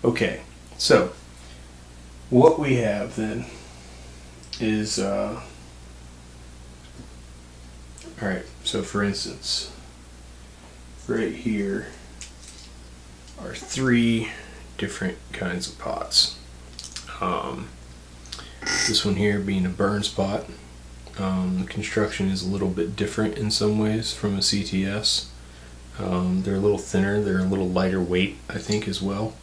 Okay, so what we have then is, alright, so for instance, right here are 3 different kinds of pots. This one here being a burn spot. The construction is a little bit different in some ways from a CTS. They're a little thinner, they're a little lighter weight, I think, as well.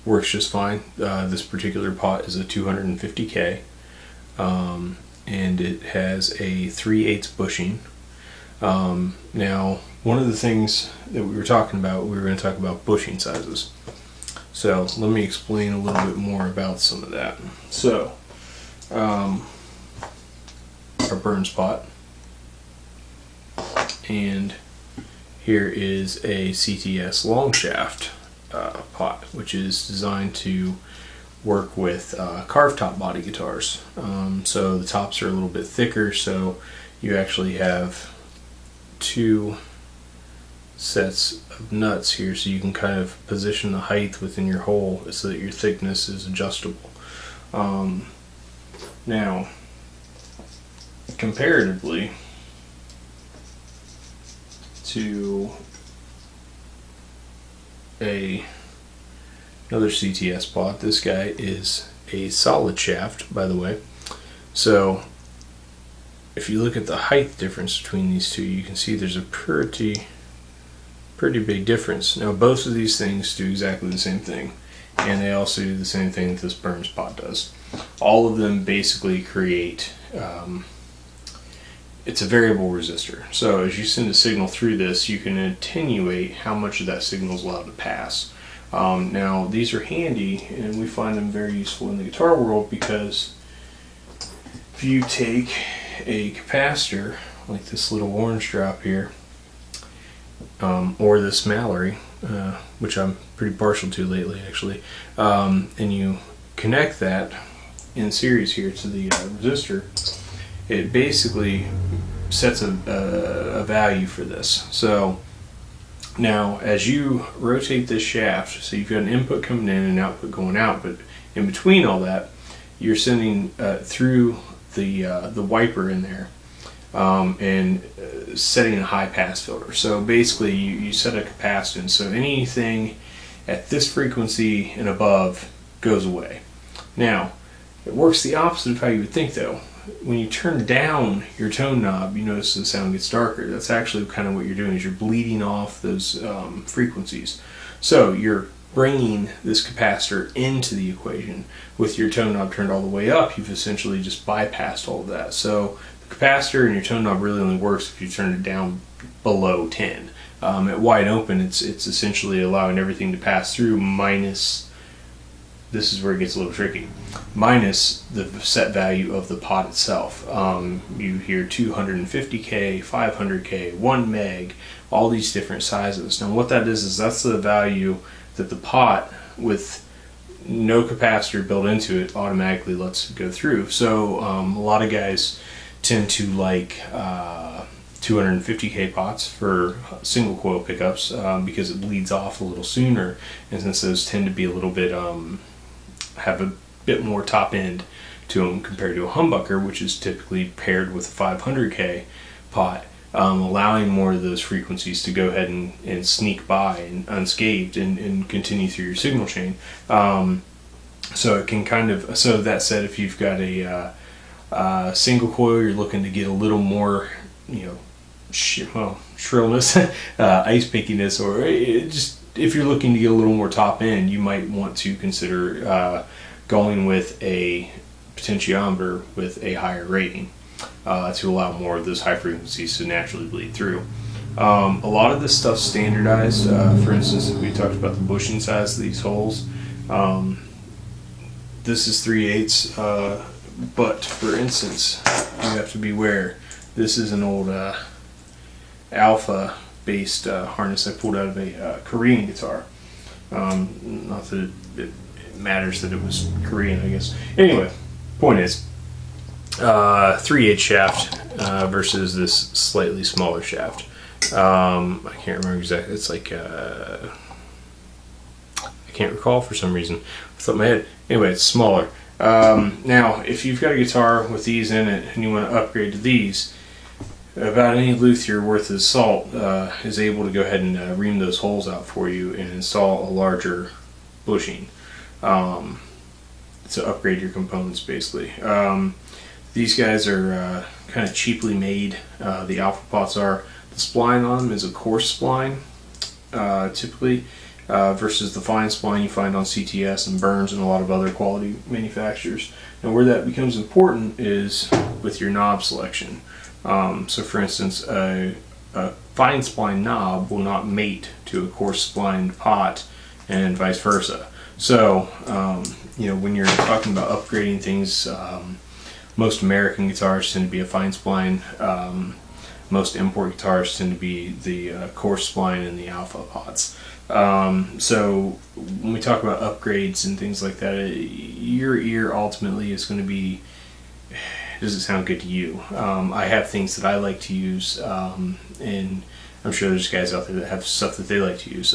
Works just fine. This particular pot is a 250K, and it has a 3/8 bushing. Now, one of the things that we were talking about, we were going to talk about bushing sizes. So let me explain a little bit more about some of that. So, our burn spot, and here is a CTS long shaft pot, which is designed to work with carved top body guitars. So the tops are a little bit thicker, so you actually have 2 sets of nuts here, so you can kind of position the height within your hole so that your thickness is adjustable. Now, comparatively to another CTS pot, this guy is a solid shaft, by the way. So if you look at the height difference between these two, you can see there's a pretty big difference. Now, both of these things do exactly the same thing, and they also do the same thing that this burn spot does. All of them basically create, it's a variable resistor. So as you send a signal through this, you can attenuate how much of that signal is allowed to pass. Now, these are handy, and we find them very useful in the guitar world, because if you take a capacitor like this little orange drop here, or this Mallory, which I'm pretty partial to lately, actually, and you connect that in series here to the resistor, it basically sets a value for this. So now, as you rotate this shaft, so you've got an input coming in and an output going out, but in between all that, you're sending through the wiper in there, and setting a high pass filter. So basically you set a capacitance, so anything at this frequency and above goes away. Now, it works the opposite of how you would think, though. When you turn down your tone knob, you notice the sound gets darker. That's actually kind of what you're doing, is you're bleeding off those frequencies. So you're bringing this capacitor into the equation. With your tone knob turned all the way up, you've essentially just bypassed all of that. So the capacitor and your tone knob really only works if you turn it down below 10. At wide open, it's essentially allowing everything to pass through, minus, this is where it gets a little tricky, minus the set value of the pot itself. You hear 250K, 500K, 1 meg, all these different sizes. Now what that is that's the value that the pot with no capacitor built into it automatically lets go through. So a lot of guys tend to like 250K pots for single coil pickups, because it bleeds off a little sooner, and since those tend to be a little bit have a bit more top end to them compared to a humbucker, which is typically paired with a 500K pot, allowing more of those frequencies to go ahead and sneak by and unscathed and continue through your signal chain. So it can kind of, so that said, if you've got a single coil, you're looking to get a little more, you know, shrillness, ice pickiness, or just if you're looking to get a little more top end, you might want to consider going with a potentiometer with a higher rating to allow more of those high frequencies to naturally bleed through. A lot of this stuff's standardized. For instance, if we talked about the bushing size of these holes, this is 3/8, but for instance, you have to beware. This is an old alpha based harness I pulled out of a Korean guitar. Not that it matters that it was Korean, I guess. Anyway, point is, 3/8 shaft versus this slightly smaller shaft. I can't remember exactly. It's like I can't recall for some reason. Off the top of my head. Anyway, it's smaller. Now, if you've got a guitar with these in it and you want to upgrade to these, about any luthier worth his salt is able to go ahead and ream those holes out for you and install a larger bushing to upgrade your components, basically. These guys are kind of cheaply made. The alpha pots are. The spline on them is a coarse spline, typically, versus the fine spline you find on CTS and Burns and a lot of other quality manufacturers. And where that becomes important is with your knob selection. So for instance, a fine spline knob will not mate to a coarse splined pot and vice versa. So, when you're talking about upgrading things, most American guitars tend to be a fine spline. Most import guitars tend to be the coarse spline and the alpha pots. So when we talk about upgrades and things like that, your ear ultimately is going to be, does it sound good to you? I have things that I like to use, and I'm sure there's guys out there that have stuff that they like to use.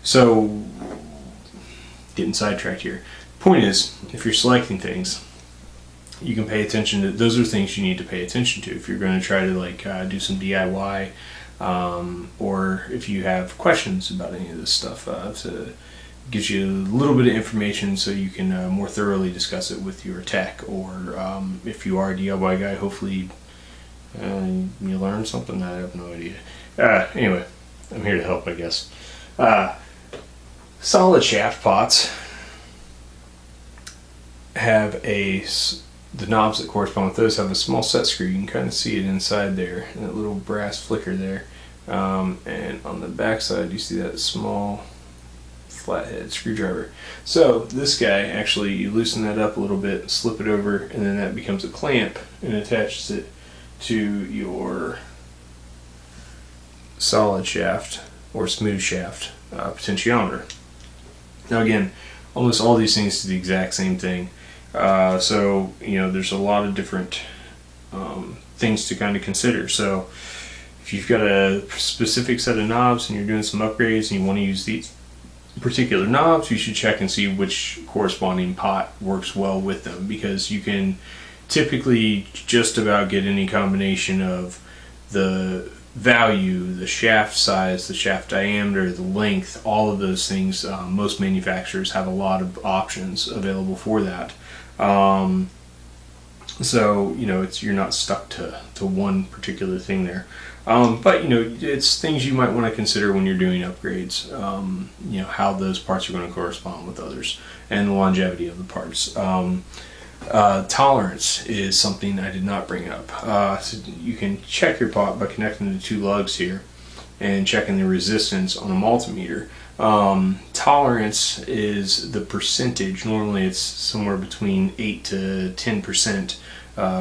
So getting sidetracked here. Point is, if you're selecting things, you can pay attention to, those are things you need to pay attention to if you're going to try to do some DIY, or if you have questions about any of this stuff. To gives you a little bit of information so you can more thoroughly discuss it with your tech, or if you are a DIY guy, hopefully you learn something. I have no idea. Anyway, I'm here to help, I guess. Solid shaft pots have the knobs that correspond with those have a small set screw. You can kind of see it inside there, and that little brass flicker there. And on the back side, you see that small flathead screwdriver. So this guy, actually, you loosen that up a little bit, slip it over, and then that becomes a clamp and attaches it to your solid shaft or smooth shaft potentiometer. Now again, almost all these things do the exact same thing. So there's a lot of different things to kind of consider. So if you've got a specific set of knobs and you're doing some upgrades and you want to use these particular knobs, you should check and see which corresponding pot works well with them, because you can typically just about get any combination of the value, the shaft size, the shaft diameter, the length, all of those things. Most manufacturers have a lot of options available for that. So you're not stuck to one particular thing there. But it's things you might want to consider when you're doing upgrades. How those parts are going to correspond with others, and the longevity of the parts. Tolerance is something I did not bring up. So you can check your pot by connecting the two lugs here and checking the resistance on a multimeter. Tolerance is the percentage. Normally it's somewhere between 8 to 10%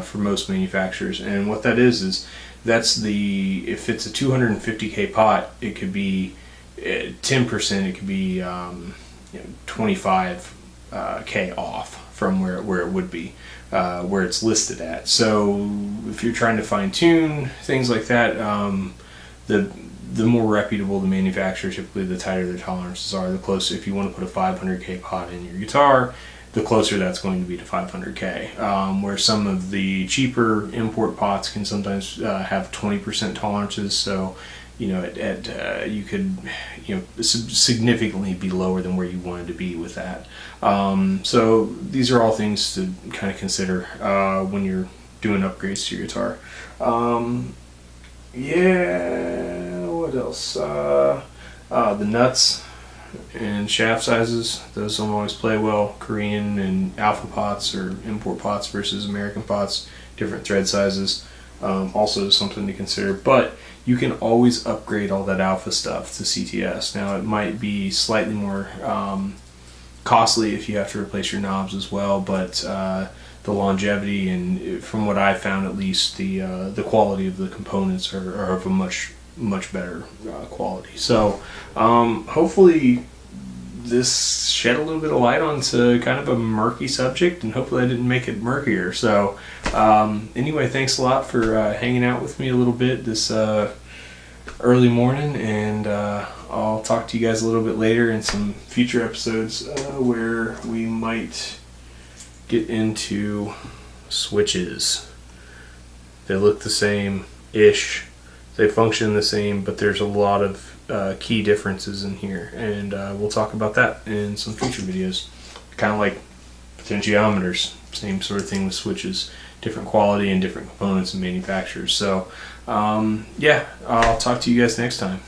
for most manufacturers, and what that is that's if it's a 250K pot, it could be 10%, it could be 25K off from where it would be, where it's listed at. So if you're trying to fine tune things like that, the more reputable the manufacturer, typically the tighter their tolerances are. The closer, if you want to put a 500K pot in your guitar, the closer that's going to be to 500K. Where some of the cheaper import pots can sometimes have 20% tolerances, so you could significantly be lower than where you wanted to be with that. So these are all things to kind of consider when you're doing upgrades to your guitar. What else? The nuts and shaft sizes, those don't always play well. Korean and alpha pots or import pots versus American pots, different thread sizes, also something to consider. But you can always upgrade all that alpha stuff to CTS. Now it might be slightly more costly if you have to replace your knobs as well, but the longevity and, from what I've found at least, the quality of the components are of a much better quality. So hopefully this shed a little bit of light onto kind of a murky subject, and hopefully I didn't make it murkier. So anyway, thanks a lot for hanging out with me a little bit this early morning, and I'll talk to you guys a little bit later in some future episodes where we might get into switches. They look the same-ish. They function the same, but there's a lot of key differences in here, and we'll talk about that in some future videos. Kind of like potentiometers, same sort of thing with switches, different quality and different components and manufacturers. So yeah, I'll talk to you guys next time.